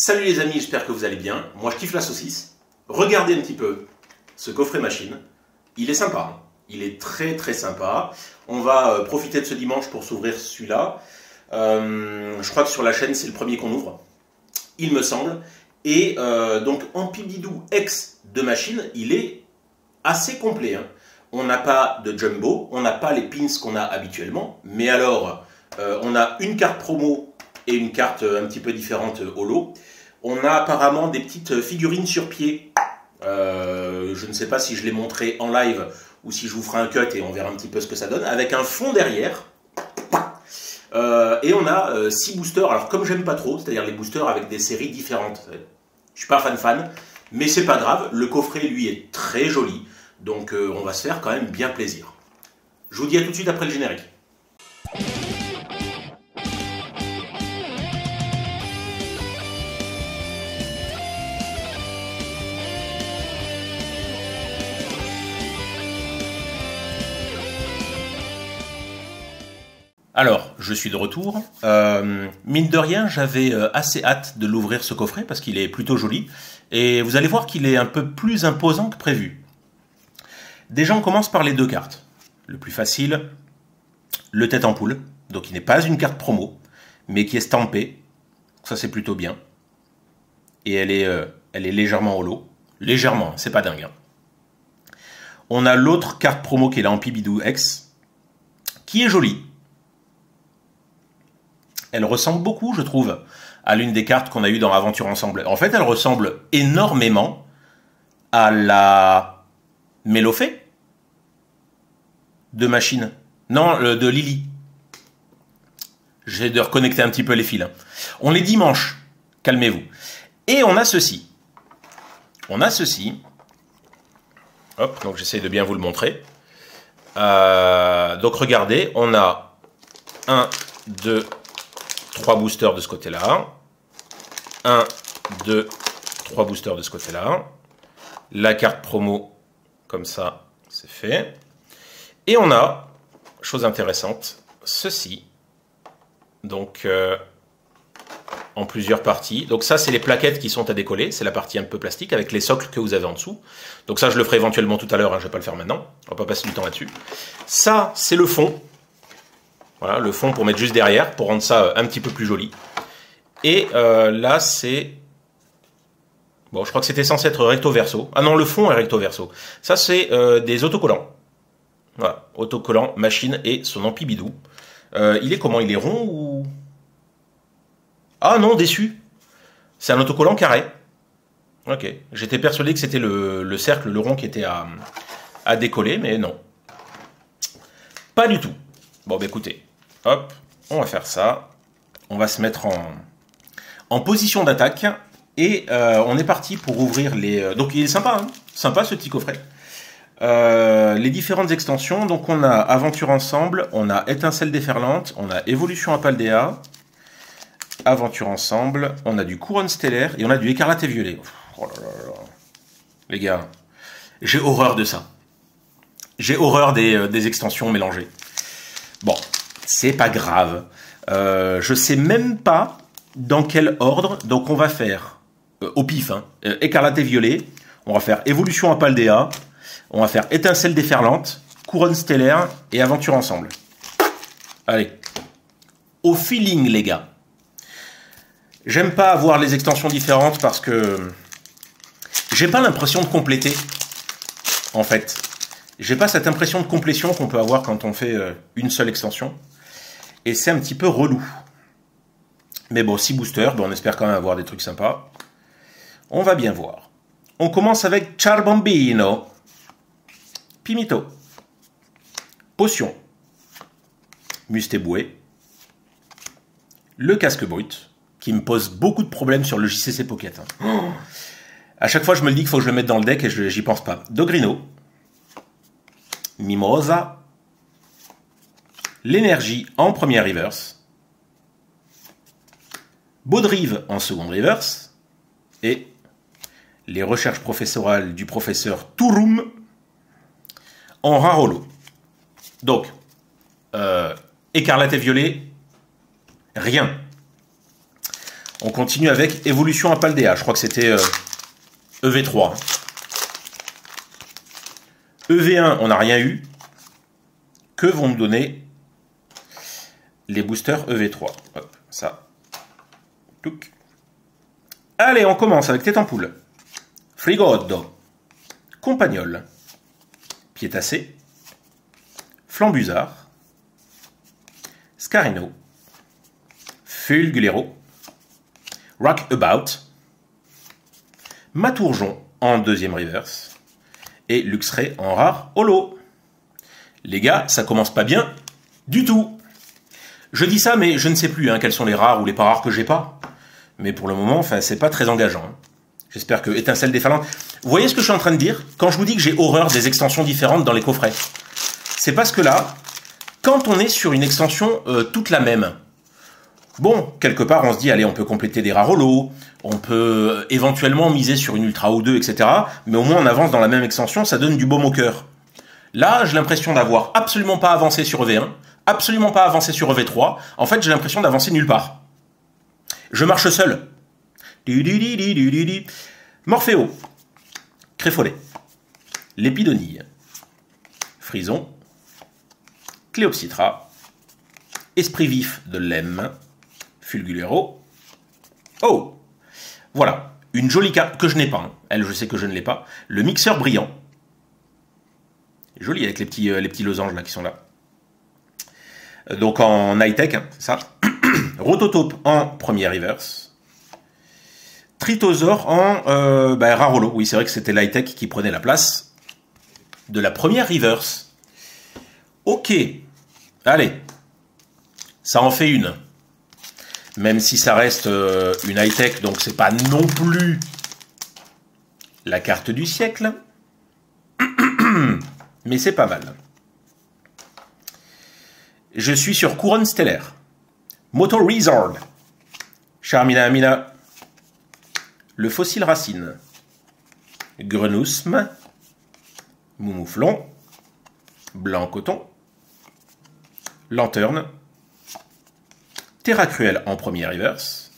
Salut les amis, j'espère que vous allez bien. Moi je kiffe la saucisse. Regardez un petit peu ce coffret machine. Il est sympa, hein. Il est très très sympa. On va profiter de ce dimanche pour s'ouvrir celui-là. Je crois que sur la chaîne c'est le premier qu'on ouvre, il me semble. Et donc Ampibidou X de machine, il est assez complet, hein. On n'a pas de jumbo, on n'a pas les pins qu'on a habituellement. Mais alors, on a une carte promo et une carte un petit peu différente au lot. On a apparemment des petites figurines sur pied. Je ne sais pas si je les montrerai en live ou si je vous ferai un cut et on verra un petit peu ce que ça donne. Avec un fond derrière. Et on a 6 boosters. Alors comme j'aime pas trop, c'est-à-dire les boosters avec des séries différentes. Je suis pas fan, mais c'est pas grave. Le coffret lui est très joli. Donc on va se faire quand même bien plaisir. Je vous dis à tout de suite après le générique. Alors, je suis de retour. Mine de rien, j'avais assez hâte de l'ouvrir ce coffret parce qu'il est plutôt joli. Et vous allez voir qu'il est un peu plus imposant que prévu. Déjà, on commence par les deux cartes. Le plus facile, le tête en poule. Donc, il n'est pas une carte promo, mais qui est stampée. Ça, c'est plutôt bien. Et elle est légèrement holo. Légèrement, c'est pas dingue, hein. On a l'autre carte promo qui est la Ampibidou X, qui est jolie. Elle ressemble beaucoup, je trouve, à l'une des cartes qu'on a eues dans Aventure Ensemble. En fait, elle ressemble énormément à la Mélofée de machine. Non, de Lily. J'ai de reconnecter un petit peu les fils, hein. On est dimanche, calmez-vous. Et on a ceci. Hop, donc j'essaie de bien vous le montrer. Donc regardez, on a 1, 2, 3 boosters de ce côté-là. 1, 2, 3 boosters de ce côté-là. La carte promo, comme ça, c'est fait. Et on a, chose intéressante, ceci. Donc, en plusieurs parties. Donc ça, c'est les plaquettes qui sont à décoller. C'est la partie un peu plastique avec les socles que vous avez en dessous. Donc ça, je le ferai éventuellement tout à l'heure, hein, je ne vais pas le faire maintenant. On va pas passer du temps là-dessus. Ça, c'est le fond. Voilà, le fond pour mettre juste derrière, pour rendre ça un petit peu plus joli. Et là, c'est... Bon, je crois que c'était censé être recto verso. Ah non, le fond est recto verso. Ça, c'est des autocollants. Voilà, autocollant, machine et son Ampibidou. Il est comment? Il est rond ou... Ah non, déçu. C'est un autocollant carré. Ok, j'étais persuadé que c'était le cercle, le rond qui était à décoller, mais non. Pas du tout. Bon, bah écoutez, hop, on va faire ça. On va se mettre en position d'attaque. Et on est parti pour ouvrir les... Donc il est sympa, hein, sympa ce petit coffret. Les différentes extensions, donc on a Aventure Ensemble, on a Étincelle déferlante, on a Évolution à Paldea, Aventure Ensemble, on a du Couronne Stellaire et on a du Écarlate et Violet. Oh là là là. Les gars, j'ai horreur de ça. J'ai horreur des extensions mélangées. Bon, c'est pas grave. Je sais même pas dans quel ordre, donc on va faire, au pif, hein, Écarlate et Violet, on va faire Évolution à Paldea, on va faire Étincelle déferlante, Couronne Stellaire et Aventure Ensemble. Allez. Au feeling, les gars. J'aime pas avoir les extensions différentes parce que j'ai pas l'impression de compléter, en fait. J'ai pas cette impression de complétion qu'on peut avoir quand on fait une seule extension. Et c'est un petit peu relou. Mais bon, 6 boosters, bon, on espère quand même avoir des trucs sympas. On va bien voir. On commence avec Charbambino. Pimito, Potion, Mustéboué, le casque brut, qui me pose beaucoup de problèmes sur le JCC Pocket, hein. Oh, à chaque fois, je me le dis qu'il faut que je le mette dans le deck et j'y pense pas. Dogrino, Mimosa, l'énergie en première reverse, Baudrive en seconde reverse, et les recherches professorales du professeur Touroum en rare holo. Donc, Écarlate et Violet, rien. On continue avec Évolution à Paldea. Je crois que c'était EV3. EV1, on n'a rien eu. Que vont me donner les boosters EV3? Hop, ça. Touc. Allez, on commence avec Tête en Poule. Frigodo. Compagnol. Piétassé. Flambusard. Scarino. Fulgulero. Rockabout. Matourjon en deuxième reverse. Et Luxray en rare holo. Les gars, ça commence pas bien du tout. Je dis ça, mais je ne sais plus quels sont les rares ou les pas rares que j'ai pas. Mais pour le moment, enfin, c'est pas très engageant. J'espère que Étincelle déferlante... Vous voyez ce que je suis en train de dire? Quand je vous dis que j'ai horreur des extensions différentes dans les coffrets, c'est parce que là, quand on est sur une extension toute la même, bon, quelque part, on se dit, allez, on peut compléter des rares holos, on peut éventuellement miser sur une Ultra ou deux, etc. Mais au moins, on avance dans la même extension, ça donne du baume au cœur. Là, j'ai l'impression d'avoir absolument pas avancé sur EV1, absolument pas avancé sur EV3. En fait, j'ai l'impression d'avancer nulle part. Je marche seul. Morphéo. Créfolet. Lépidonille. Frison. Cléopsitra. Esprit vif de Lemme. Fulgulero. Oh! Voilà. Une jolie carte que je n'ai pas. Elle, je sais que je ne l'ai pas. Le mixeur brillant. Joli avec les petits losanges là qui sont là. Donc en high-tech, c'est ça. Rototope en premier reverse. Tritosaur en rare holo. Oui, c'est vrai que c'était l'high-tech qui prenait la place de la première reverse. Ok. Allez. Ça en fait une. Même si ça reste une high-tech, donc c'est pas non plus la carte du siècle. Mais c'est pas mal. Je suis sur Couronne Stellaire. Moto Resort. Charmina Amina. Le Fossile Racine. Grenousme. Moumouflon. Blanc Coton. Lanterne. Terra Cruelle en premier reverse.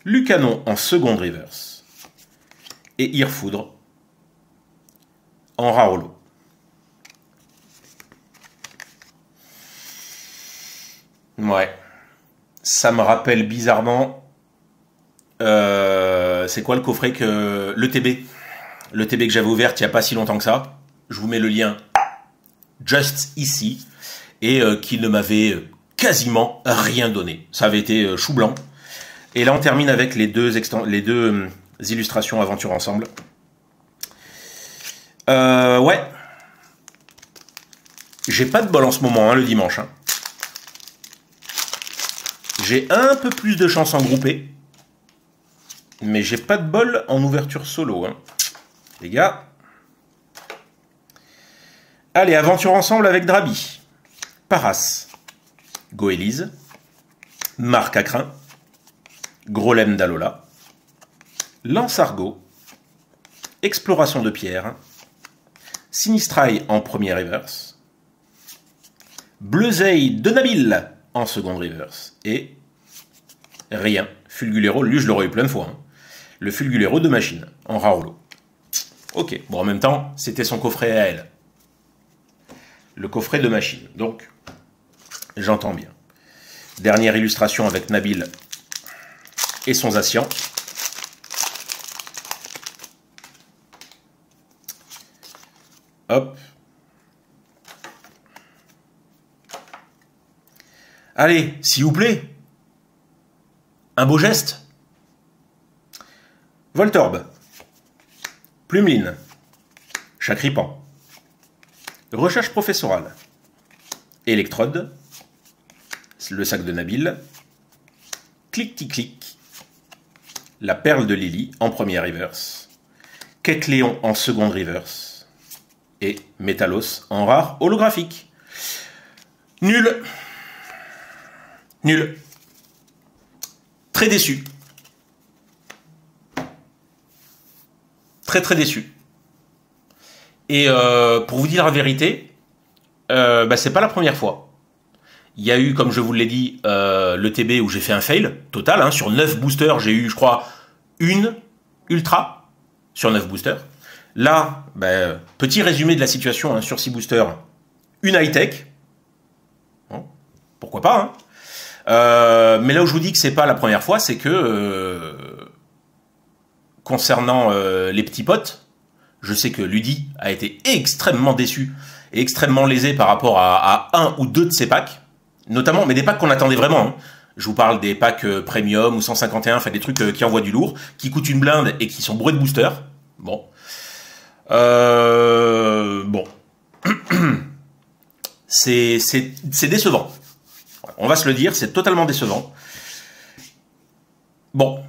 Lucanon en seconde reverse. Et Irfoudre en rare holo. Ouais. Ça me rappelle bizarrement... c'est quoi le coffret que... Le TB. Le TB que j'avais ouvert il n'y a pas si longtemps que ça. Je vous mets le lien juste ici. Et qui ne m'avait quasiment rien donné. Ça avait été chou blanc. Et là, on termine avec les deux illustrations Aventure Ensemble. Ouais. J'ai pas de bol en ce moment, le dimanche. J'ai un peu plus de chance en groupé. Mais j'ai pas de bol en ouverture solo. Les gars. Allez, Aventure Ensemble avec Drabi. Paras. Goélise. Marc Acrin. Grolem d'Alola. Lance-Argot. Exploration de pierre. Sinistrail en premier reverse. Bleuzeil de Nabil en seconde reverse. Et rien. Fulgulero, lui je l'aurais eu plein de fois. Le Fulgulero de Machine en rare holo. Ok, bon en même temps, c'était son coffret à elle. Le coffret de Machine. Donc, j'entends bien. Dernière illustration avec Nabil et son Zacian. Hop. Allez, s'il vous plaît. Un beau geste. Voltorb. Plumeline. Chacripan. Recherche professorale. Électrode. Le sac de Nabil. Clic-tic-clic. La perle de Lily en première reverse. Kekléon en seconde reverse. Et Métalos en rare holographique. Nul. Nul. Très déçu. Très très déçu. Et pour vous dire la vérité, c'est pas la première fois. Il y a eu, comme je vous l'ai dit, le TB où j'ai fait un fail total. Hein, sur 9 boosters, j'ai eu, je crois, une ultra sur 9 boosters. Là, ben, petit résumé de la situation hein, sur 6 boosters. Une high-tech. Bon, pourquoi pas, hein. Mais là où je vous dis que c'est pas la première fois, c'est que concernant les petits potes, je sais que Ludi a été extrêmement déçu et extrêmement lésé par rapport à un ou deux de ses packs, notamment, mais des packs qu'on attendait vraiment. Hein. Je vous parle des packs premium ou 151, enfin des trucs qui envoient du lourd, qui coûtent une blinde et qui sont bourrés de boosters. Bon. Bon. C'est décevant. On va se le dire, c'est totalement décevant. Bon.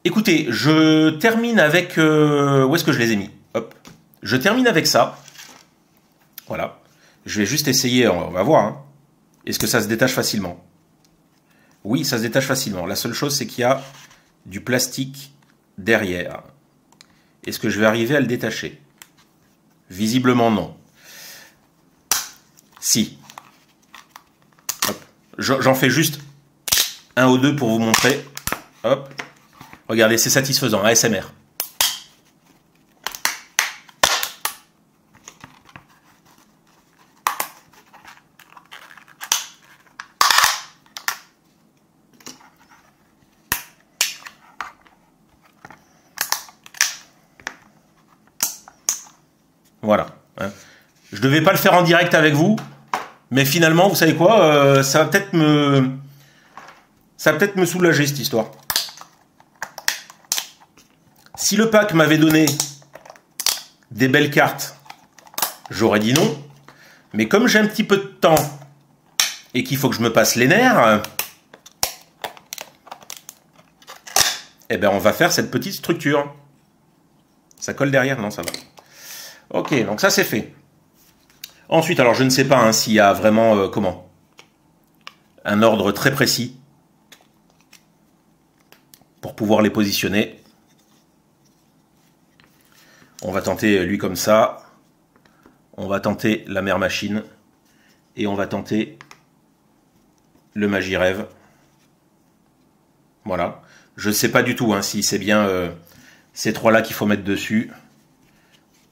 Écoutez, je termine avec... où est-ce que je les ai mis? Hop. Je termine avec ça. Voilà. Je vais juste essayer, on va voir. Hein. Est-ce que ça se détache facilement? Oui, ça se détache facilement. La seule chose, c'est qu'il y a du plastique derrière. Est-ce que je vais arriver à le détacher? Visiblement, non. Si. Hop. J'en fais juste un ou deux pour vous montrer. Hop. Regardez, c'est satisfaisant, ASMR. Voilà. Je devais pas le faire en direct avec vous, mais finalement, vous savez quoi, ça va peut-être me soulager cette histoire. Si le pack m'avait donné des belles cartes, j'aurais dit non. Mais comme j'ai un petit peu de temps et qu'il faut que je me passe les nerfs, eh ben on va faire cette petite structure. Ça colle derrière? Non, ça va. Ok, donc ça c'est fait. Ensuite, alors je ne sais pas hein, s'il y a vraiment un ordre très précis pour pouvoir les positionner. On va tenter lui comme ça. On va tenter la mère machine. Et on va tenter le Magirêve. Voilà. Je ne sais pas du tout hein, si c'est bien ces trois-là qu'il faut mettre dessus.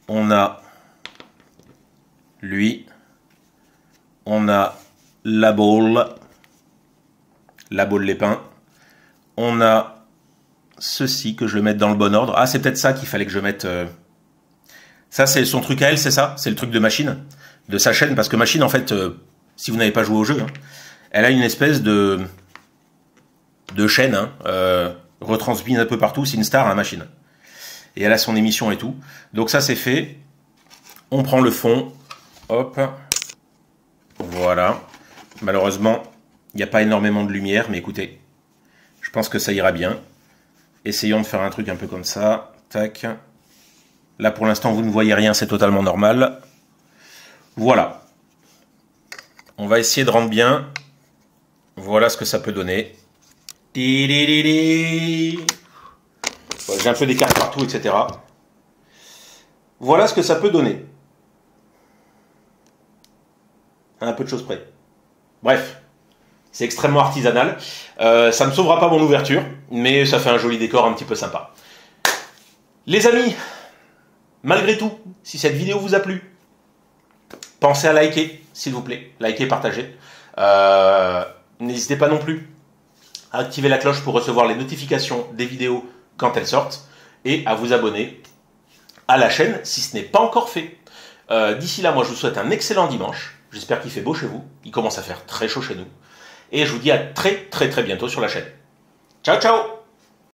On a lui. On a la boule Lépin. On a ceci, que je le mette dans le bon ordre. Ah, c'est peut-être ça qu'il fallait que je mette... Ça, c'est son truc à elle, c'est ça? C'est le truc de machine, de sa chaîne, parce que machine, en fait, si vous n'avez pas joué au jeu, hein, elle a une espèce de chaîne, hein, retransmise un peu partout, c'est une star, hein, machine. Et elle a son émission et tout. Donc ça, c'est fait. On prend le fond. Hop. Voilà. Malheureusement, il n'y a pas énormément de lumière, mais écoutez, je pense que ça ira bien. Essayons de faire un truc un peu comme ça. Tac. Là, pour l'instant, vous ne voyez rien, c'est totalement normal. Voilà. On va essayer de rendre bien. Voilà ce que ça peut donner. J'ai un peu des cartes partout, etc. Voilà ce que ça peut donner. Un peu de choses près. Bref. C'est extrêmement artisanal. Ça ne sauvera pas mon ouverture, mais ça fait un joli décor un petit peu sympa. Les amis, malgré tout, si cette vidéo vous a plu, pensez à liker, s'il vous plaît. Liker, partager. N'hésitez pas non plus à activer la cloche pour recevoir les notifications des vidéos quand elles sortent et à vous abonner à la chaîne si ce n'est pas encore fait. D'ici là, moi je vous souhaite un excellent dimanche. J'espère qu'il fait beau chez vous. Il commence à faire très chaud chez nous. Et je vous dis à très bientôt sur la chaîne. Ciao, ciao!